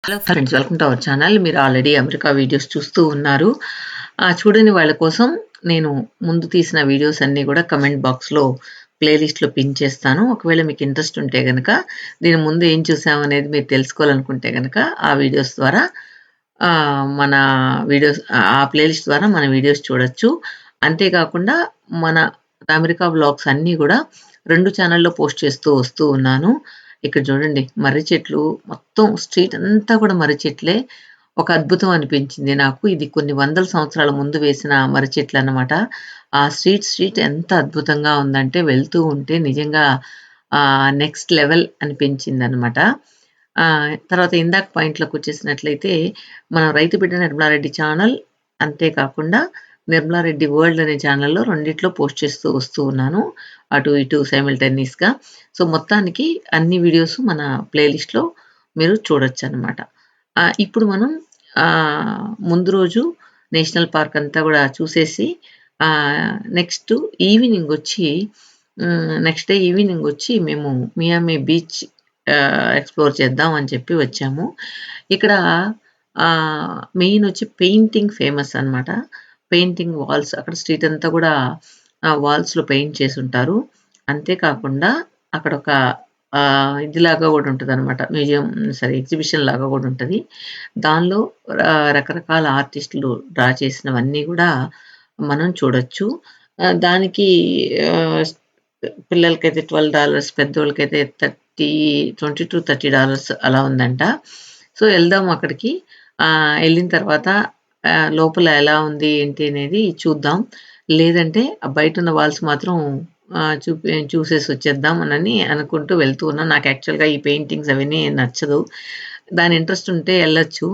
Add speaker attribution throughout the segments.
Speaker 1: Hello friends, welcome to our channel. మీరు already America videos చూస్తూ ఉన్నారు. చూడని వాళ్ళ కోసం నేను ముందు తీసిన వీడియోస్ అన్నీ కూడా కమెంట్ బాక్స్‌లో ప్లేలిస్ట్‌లో పిన్ చేస్తాను. ఒకవేళ మీకు ఇంట్రెస్ట్ ఉంటే గనక, దీని ముందు ఏం చూసామనేది మీరు తెలుసుకోవాలనుకుంటే గనక, ఆ వీడియోస్ ద్వారా మన వీడియోస్ ఆ ప్లేలిస్ట్ ద్వారా మన వీడియోస్ చూడొచ్చు. అంతేకాకుండా మన అమెరికా వ్లాగ్స్ అన్నీ గూడా 2 ఛానెల్‌లో పోస్ట్ చేస్తూ వస్తూ ఉన్నాను. ఇక్కడ చూడండి, మర్రి చెట్లు మొత్తం స్ట్రీట్ అంతా కూడా మర్రి చెట్లే. ఒక అద్భుతం అనిపించింది నాకు. ఇది కొన్ని వందల సంవత్సరాల ముందు వేసిన మర్రి చెట్లన్నమాట. ఆ స్ట్రీట్ ఎంత అద్భుతంగా ఉందంటే, వెళ్తూ ఉంటే నిజంగా నెక్స్ట్ లెవెల్ అనిపించిందనమాట. తర్వాత ఇందాక పాయింట్‌లోకొచ్చేసినట్లయితే, మనం రైతు బిడ్డ నిర్మలారెడ్డి ఛానల్, అంతేకాకుండా నిర్మలారెడ్డి వరల్డ్ అనే ఛానల్‌లో రెండిట్లో పోస్ట్ చేస్తూ వస్తూ ఉన్నాను. అటు ఇటు సైమల్టేనియస్‌గా. సో, మొత్తానికి అన్ని వీడియోస్ మన ప్లేలిస్ట్‌లో మీరు చూడొచ్చనమాట. ఇప్పుడు మనం ముందు రోజు నేషనల్ పార్క్ అంతా గూడా చూసేసి, నెక్స్ట్ ఈవినింగొచ్చి నెక్స్ట్ డే ఈవినింగొచ్చి మేము మియామి బీచ్ ఎక్స్‌ప్లోర్ చేద్దాం అని చెప్పి వచ్చాము. ఇక్కడ మెయినొచ్చి పెయింటింగ్ ఫేమస్ అనమాట. పెయింటింగ్ వాల్స్ అక్కడ స్ట్రీట్ అంతా గూడా వాల్స్‌లో పెయింట్ చేసుంటారు. అంతే కాకుండా అక్కడొక ఇదిలాగా గూడా ఉంటదనమాట. మ్యూజియం ఎగ్జిబిషన్ లాగా గూడా ఉంటది. దానిలో రకరకాల ఆర్టిస్టులు డ్రా చేసినవన్నీ గూడా మనం చూడొచ్చు. దానికి ఆహ్, పిల్లలకైతే $12, పెద్దోళ్ళకైతే 20-30 అలా ఉందంట. సో, ఎళ్దాం అక్కడికి. ఎళ్ళిన తర్వాత లోపల ఎలా ఉంది, ఏంటి అనేది చూద్దాం. లేదంటే బయటున్న వాల్స్ మాత్రం చూసేసొచ్చేద్దాం అనని అనుకుంటూ వెళ్తూ ఉన్నాను. నాకు యాక్చువల్‌గా ఈ పెయింటింగ్స్ అవన్నీ నచ్చదు. దాని ఇంట్రెస్ట్ ఉంటే ఎళ్ళొచ్చు.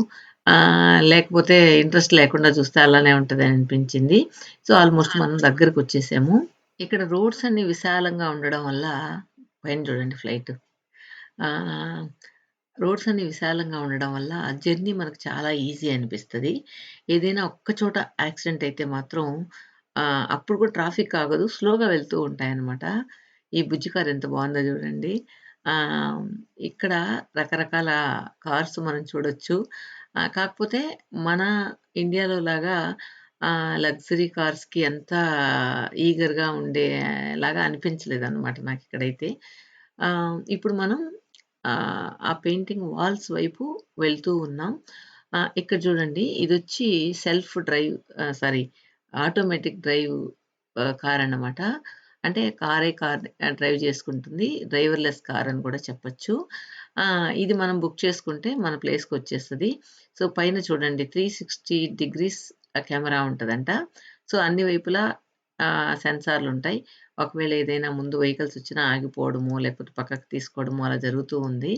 Speaker 1: లేకపోతే ఇంట్రెస్ట్ లేకుండా చూస్తే అలానే ఉంటదని అనిపించింది. సో, ఆల్‌మోస్ట్ మనం దగ్గరకొచ్చేసాము. ఇక్కడ రోడ్స్ అన్నీ విశాలంగా ఉండడం వల్ల, పైన చూడండి ఫ్లైట్. ఆహ్, రోడ్స్ అన్నీ విశాలంగా ఉండడం వల్ల జర్నీ మనకు చాలా ఈజీ అనిపిస్తది. ఏదైనా ఒక్క చోట యాక్సిడెంట్ అయితే మాత్రం అప్పుడు కూడా ట్రాఫిక్ ఆగదు. స్లోగా వెళ్తూ ఉంటాయన్నమాట. ఈ బుజ్జి కార్ ఎంత బావుందో చూడండి. ఆహ్, ఇక్కడ రకరకాల కార్స్ మనం చూడొచ్చు. కాకపోతే మన ఇండియాలో లాగా లగ్జరీ కార్స్‌కి అంత ఈగర్‌గా ఉండేలాగా అనిపించలేదన్నమాట నాకిక్కడైతే. ఇప్పుడు మనం ఆ పెయింటింగ్ వాల్స్ వైపు వెళ్తూ ఉన్నాం. ఇక్కడ చూడండి, ఇదొచ్చి self drive sorry automatic drive కారన్నమాట. అంటే కార్ డ్రైవ్ చేసుకుంటుంది. డ్రైవర్‌లెస్ కార్ అని కూడా చెప్పొచ్చు. ఇది మనం బుక్ చేసుకుంటే మన ప్లేస్‌కొచ్చేస్తది. సో, పైన చూడండి, 360 డిగ్రీస్ కెమెరా ఉంటదంట. సో, అన్ని వైపులా సెన్సార్‌లుంటాయి. ఒకవేళ ఏదైనా ముందు వెహికల్స్ వచ్చినా ఆగిపోవడమో, లేకపోతే పక్కకు తీసుకోవడమో అలా జరుగుతూ ఉంది.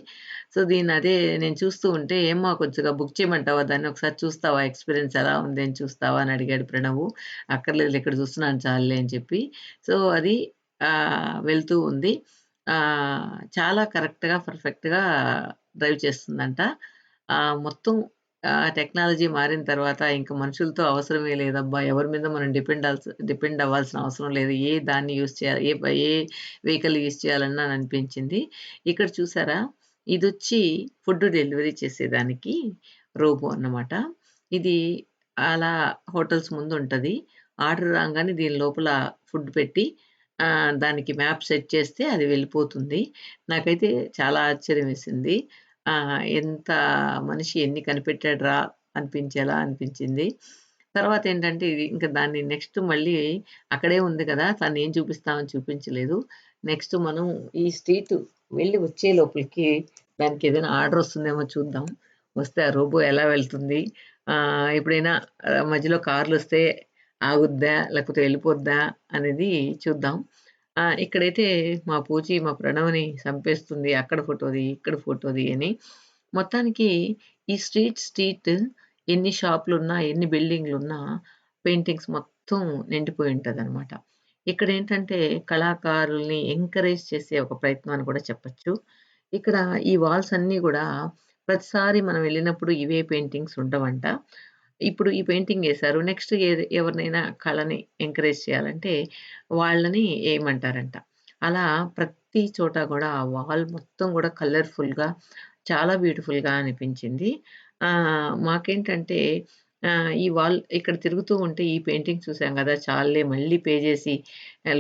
Speaker 1: సో, అదే నేను చూస్తూ ఉంటే, "ఏమ్మా కొద్దిగా బుక్ చేయమంటావా దాన్ని? ఒకసారి చూస్తావా? ఎక్స్‌పీరియన్స్ ఎలా ఉంది అని చూస్తావా?" అని అడిగాడు ప్రణవు. "అక్కర్లేదులే, ఇక్కడ చూస్తున్నాను చాలులే" అని చెప్పి. సో, అది వెళ్తూ ఉంది. చాలా కరెక్ట్‌గా, పర్ఫెక్ట్‌గా డ్రైవ్ చేస్తుందంట. మొత్తం టెక్నాలజీ మారిన తర్వాత ఇంక మనుషులతో అవసరమే లేదబ్బా! ఎవరి మీద మనం డిపెండ్ అవ్వాల్సిన అవసరం లేదు. దాన్ని యూజ్ చేయాలి, ఏ వెహికల్ యూజ్ చేయాలన్నా అని అనిపించింది. ఇక్కడ చూసారా? ఇదొచ్చి ఫుడ్ డెలివరీ చేసేదానికి రోబో అన్నమాట. ఇది అలా హోటల్స్ ముందుంటది. ఆర్డర్ రాంగానే దీని లోపల ఫుడ్ పెట్టి దానికి మ్యాప్ సెట్ చేస్తే అది వెళ్ళిపోతుంది. నాకైతే చాలా ఆశ్చర్యమేసింది. ఎంత మనిషి ఎన్ని కనిపెట్టాడురా అనిపించేలా అనిపించింది. తర్వాతేంటంటే, ఇది ఇంక దాన్ని నెక్స్ట్ మళ్ళీ అక్కడే ఉంది కదా! తనేం చూపిస్తామని చూపించలేదు. నెక్స్ట్ మనం ఈ స్ట్రీట్ వెళ్ళి వచ్చే లోపలికి దానికేదైనా ఆర్డర్ వస్తుందేమో చూద్దాం. వస్తే ఆ రోబో ఎలా వెళ్తుంది? ఎప్పుడైనా మధ్యలో కార్‌లొస్తే ఆగుద్దా? లేకపోతే వెళ్ళిపోద్దా? అనేది చూద్దాం. ఇక్కడైతే మా ప్రణవ్‌ని చంపేస్తుంది. అక్కడ ఫోటోది, ఇక్కడ ఫోటోది అని. మొత్తానికి ఈ స్ట్రీట్ ఎన్ని షాపులున్నా, ఎన్ని బిల్డింగులున్నా పెయింటింగ్స్ మొత్తం నిండిపోయి ఉంటదనమాట. ఇక్కడేంటంటే కళాకారుల్ని ఎంకరేజ్ చేసే ఒక ప్రయత్నం అని కూడా చెప్పొచ్చు. ఇక్కడ ఈ వాల్స్ అన్నీ గూడా ప్రతిసారి మనం వెళ్ళినప్పుడు ఇవే పెయింటింగ్స్ ఉండవంట. ఇప్పుడు ఈ పెయింటింగ్ ఏశారు. నెక్స్ట్ ఎవరినైనా కళని ఎంకరేజ్ చేయాలంటే వాళ్ళని ఏయమంటారంట. అలా ప్రతి చోట గూడా ఆ వాల్ మొత్తం గూడా కలర్‌ఫుల్‌గా చాలా బ్యూటిఫుల్‌గా అనిపించింది. మాకేంటంటే ఈ వాల్ ఇక్కడ తిరుగుతూ ఉంటే ఈ పెయింటింగ్ చూసాం గదా! చాలులే మళ్ళీ పే జేసి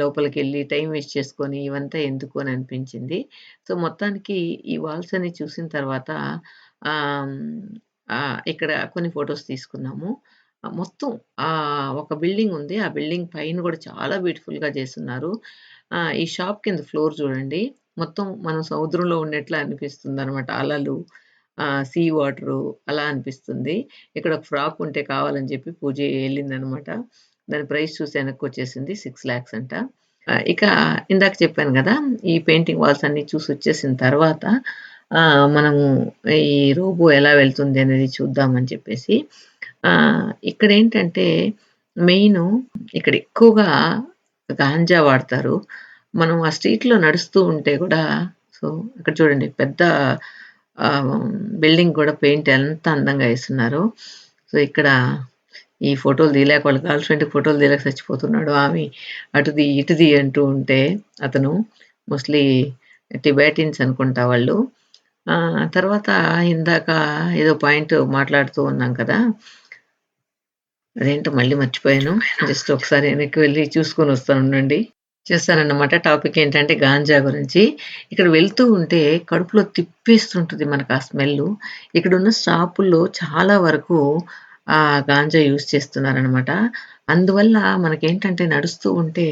Speaker 1: లోపలికెళ్ళి టైమ్ వేస్ట్ చేసుకొని ఇవంతా ఎందుకు అని అనిపించింది. సో, మొత్తానికి ఈ వాల్స్ అన్ని చూసిన తర్వాత ఆహ్, హ్మ్, ఇక్కడ కొన్ని ఫోటోస్ తీసుకున్నాము. మొత్తం ఒక బిల్డింగ్ ఉంది. ఆ బిల్డింగ్ పైన గూడా చాలా బ్యూటిఫుల్‌గా చేసున్నారు. ఈ షాప్ కింద ఫ్లోర్ చూడండి. మొత్తం మనం సముద్రంలో ఉన్నట్లే అనిపిస్తుందనమాట. అలలు, సీ వాటరు అలా అనిపిస్తుంది. ఇక్కడ ఒక ఫ్రాక్ ఉంటే కావాలని చెప్పి పూజ ఎళ్ళిందనమాట. దాని ప్రైస్ చూసి వెనక్కొచ్చేసింది. 6,00,000 అంట. ఇక ఇందాక చెప్పాను గదా! ఈ పెయింటింగ్ వాల్స్ అన్నీ చూసొచ్చేసిన తర్వాత మనము ఈ రోబో ఎలా వెళ్తుంది అనేది చూద్దామని చెప్పేసి ఇక్కడేంటంటే మెయిను ఇక్కడ ఎక్కువగా గాంజా వాడతారు. మనం ఆ స్ట్రీట్‌లో నడుస్తూ ఉంటే గూడా సో, ఇక్కడ చూడండి పెద్ద ఆహ్, బిల్డింగ్ గూడా పెయింట్ ఎంత అందంగా ఏసున్నారో. సో, ఇక్కడ ఈ ఫోటోలు తీయలేక వాళ్ళ గర్ల్ ఫ్రెండ్‌కి ఫోటోలు తీయలేక చచ్చిపోతున్నాడు. ఆమె అటుది, ఇటుది అంటూ ఉంటే అతను మోస్ట్‌లీ టిబెటియన్స్ అనుకుంటా వాళ్ళు. తర్వాత ఇందాక ఏదో పాయింట్ మాట్లాడుతూ ఉన్నాం కదా! అదేంటో మళ్ళీ మర్చిపోయాను. జస్ట్ ఒకసారి వెనక్కి వెళ్లి చూసుకొనొస్తా ఉండండి. చేశానన్నమాట. టాపిక్ ఏంటంటే గాంజా గురించి. ఇక్కడ వెళ్తూ ఉంటే కడుపులో తిప్పేస్తుంటది మనకు ఆ స్మెల్లు. ఇక్కడున్న షాపుల్లో చాలా వరకు గాంజా యూజ్ చేస్తున్నారనమాట. అందువల్ల మనకేంటంటే నడుస్తూ ఉంటే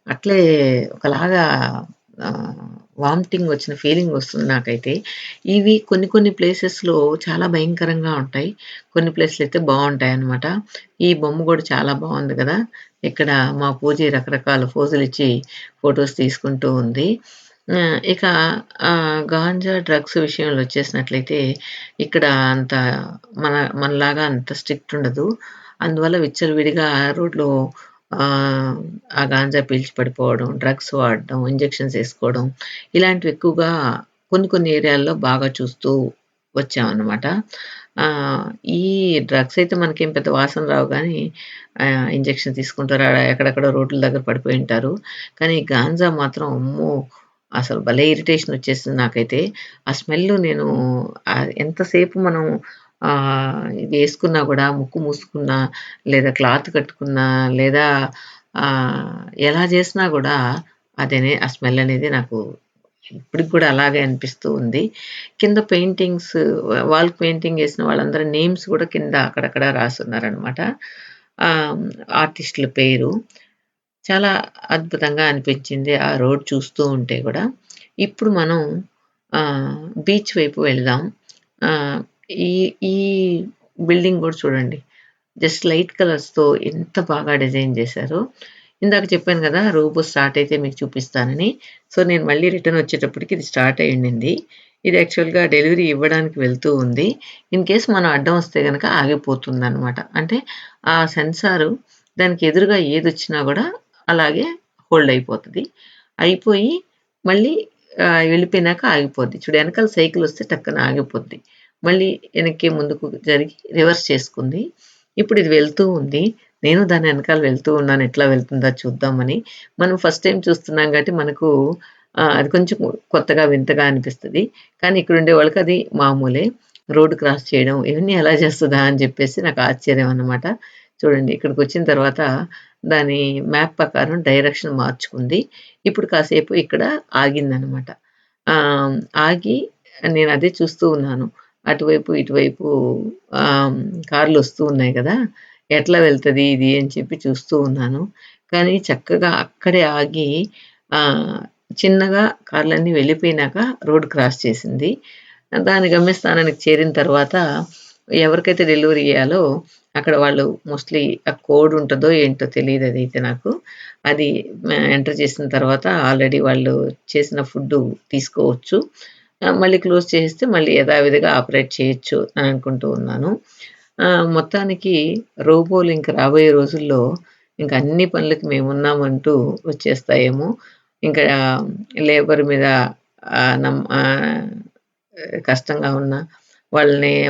Speaker 1: అట్లే ఒకలాగా ఆహ్, వామిటింగ్ వచ్చిన ఫీలింగ్ వస్తుంది నాకైతే. ఇవి కొన్ని కొన్ని ప్లేసెస్‌లో చాలా భయంకరంగా ఉంటాయి. కొన్ని ప్లేస్‌లయితే బావుంటాయన్నమాట. ఈ బొమ్మ గూడా చాలా బావుంది గదా! ఇక్కడ మా పూజీ రకరకాల ఫోజులిచ్చి ఫోటోస్ తీసుకుంటూ ఉంది. ఇక గాంజా, డ్రగ్స్ విషయంలో వచ్చేసినట్లయితే ఇక్కడ అంత మనలాగా అంత స్ట్రిక్ట్ ఉండదు. అందువల్ల విచ్చలవిడిగా రోడ్‌లో ఆహ్, ఆ గాంజా పీల్చి పడిపోవడం, డ్రగ్స్ వాడడం, ఇంజెక్షన్స్ ఏసుకోవడం ఇలాంటివి ఎక్కువగా కొన్ని కొన్ని ఏరియాల్లో బాగా చూస్తూ వచ్చామన్నమాట. ఆహ్, ఈ డ్రగ్స్ అయితే మనకేం పెద్ద వాసన రావు గానీ ఇంజెక్షన్ తీసుకుంటారు. ఆడ ఎక్కడెక్కడో రోడ్ల దగ్గర పడిపోయుంటారు. కానీ గాంజా మాత్రం అమ్మో! అసలు భలే ఇరిటేషన్ వచ్చేసింది నాకైతే. ఆ స్మెల్లు నేను ఎంతసేపు మనం వేసుకున్నా గూడా ముక్కు మూసుకున్నా, లేదా క్లాత్ కట్టుకున్నా, లేదా ఎలా చేసినా గూడా ఆ స్మెల్ అనేది నాకు ఇప్పటికి గూడా అలాగే అనిపిస్తూ ఉంది. కింద పెయింటింగ్స్ వాల్ పెయింటింగ్ ఏసిన వాళ్ళందరి నేమ్స్ గూడా కింద అక్కడక్కడ రాసున్నారనమాట. ఆహ్, ఆర్టిస్ట్‌ల పేరు. చాలా అద్భుతంగా అనిపించింది ఆ రోడ్ చూస్తూ ఉంటే గూడా. ఇప్పుడు మనం బీచ్ వైపు వెళ్దాం. ఆహ్, ఈ ఈ బిల్డింగ్ గూడా చూడండి. జస్ట్ లైట్ కలర్స్‌తో ఎంత బాగా డిజైన్ జేశారో. ఇందాక చెప్పాను గదా! రోబో స్టార్ట్ అయితే మీకు చూపిస్తానని. సో, నేను మళ్ళీ రిటర్న్ వచ్చేటప్పటికి ఇది స్టార్ట్ అయ్యుండింది. ఇది యాక్చువల్‌గా డెలివరీ ఇవ్వడానికి వెళ్తూ ఉంది. ఇన్ కేస్ మనం అడ్డం వస్తే గనక ఆగిపోతుందనమాట. అంటే ఆ సెన్సారు దానికి ఎదురుగా ఏదొచ్చినా గూడా అలాగే హోల్డ్ అయిపోతది. అయిపోయి మళ్ళీ వెళ్ళిపోయినాక ఆగిపోద్ది. చూడు ఎనకాల సైకిలొస్తే టక్కన ఆగిపోద్ది. మళ్ళీ వెనక్కి, ముందుకు జరిగి రివర్స్ చేసుకుంది. ఇప్పుడిది వెళ్తూ ఉంది. నేను దాని ఎనకాల వెళ్తూ ఉన్నాను. ఎట్లా వెళ్తుందా చూద్దామని. మనం ఫస్ట్ టైమ్ చూస్తున్నాం గాబట్టి మనకు అది కొంచెం కొత్తగా, వింతగా అనిపిస్తది. కానీ ఇక్కడుండే వాళ్ళకి అది మామూలే. రోడ్ క్రాస్ చేయడం ఇవన్నీ ఎలా చేస్తదా అని జెప్పేసి నాకు ఆశ్చర్యం అన్నమాట. చూడండి ఇక్కడికొచ్చిన తర్వాత దాని మ్యాప్ ప్రకారం డైరెక్షన్ మార్చుకుంది. ఇప్పుడు కాసేపు ఇక్కడ ఆగిందనమాట. ఆహ్, ఆగి నేనదే చూస్తూ ఉన్నాను. అటువైపు, ఇటువైపు ఆహ్, కార్‌లొస్తూ ఉన్నాయి గదా! ఎట్లా వెళ్తది ఇది అని చెప్పి చూస్తూ ఉన్నాను. కానీ చక్కగా అక్కడే ఆగి ఆహ్, చిన్నగా కార్‌లన్నీ వెళ్ళిపోయినాక రోడ్ క్రాస్ చేసింది. దాని గమ్యస్థానానికి చేరిన తర్వాత ఎవరికైతే డెలివరీ ఇయ్యాలో అక్కడ వాళ్ళు మోస్ట్‌లీ ఆ కోడ్ ఉంటదో ఏంటో తెలీదదైతే నాకు. అది ఎంటర్ చేసిన తర్వాత ఆల్రెడీ వాళ్ళు చేసిన ఫుడ్డు తీసుకోవచ్చు. మళ్ళీ క్లోజ్ చేసేస్తే మళ్ళీ యథావిధిగా ఆపరేట్ చేయొచ్చు అని అనుకుంటూ ఉన్నాను. మొత్తానికి రోబోలు ఇంక రాబోయే రోజుల్లో ఇంక అన్ని పనులకి మేమున్నామంటూ వచ్చేస్తాయేమో. ఇంకా లేబర్ మీద ఆహ్, నమ్ ఆహ్, కష్టంగా ఉన్న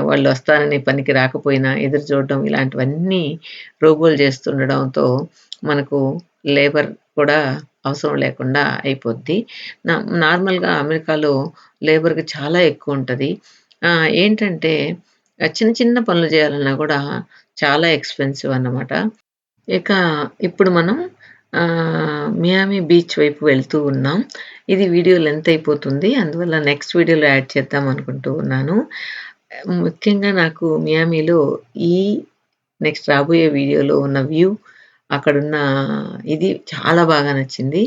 Speaker 1: వాళ్ళొస్తారని పనికి రాకపోయినా ఎదురు చూడడం ఇలాంటివన్నీ రోబోలు చేస్తుండడంతో మనకు లేబర్ కూడా అవసరం లేకుండా అయిపోద్ది. నార్మల్‌గా అమెరికాలో లేబర్‌కి చాలా ఎక్కువుంటది. ఏంటంటే చిన్న చిన్న పనులు జేయాలన్నా గూడా చాలా ఎక్స్‌పెన్సివ్ అన్నమాట. ఇక ఇప్పుడు మనం మియామి బీచ్ వైపు వెళ్తూ ఉన్నాం. ఇది వీడియో లెంత్ అయిపోతుంది. అందువల్ల నెక్స్ట్ వీడియోలో యాడ్ చేద్దాం అనుకుంటూ ఉన్నాను. ముఖ్యంగా నాకు మియామిలో ఈ నెక్స్ట్ రాబోయే వీడియోలో ఉన్న వ్యూ, అక్కడున్న ఇది చాలా బాగా నచ్చింది.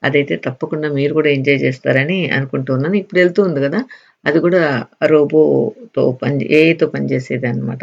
Speaker 1: అదైతే తప్పకుండా మీరు గూడా ఎంజాయ్ చేస్తారని అనుకుంటూ ఉన్నాను. ఇప్పుడు ఎళ్తూ ఉంది గదా! అది గూడా రోబోతో ఏఐతో పనిచేసేదనమాట.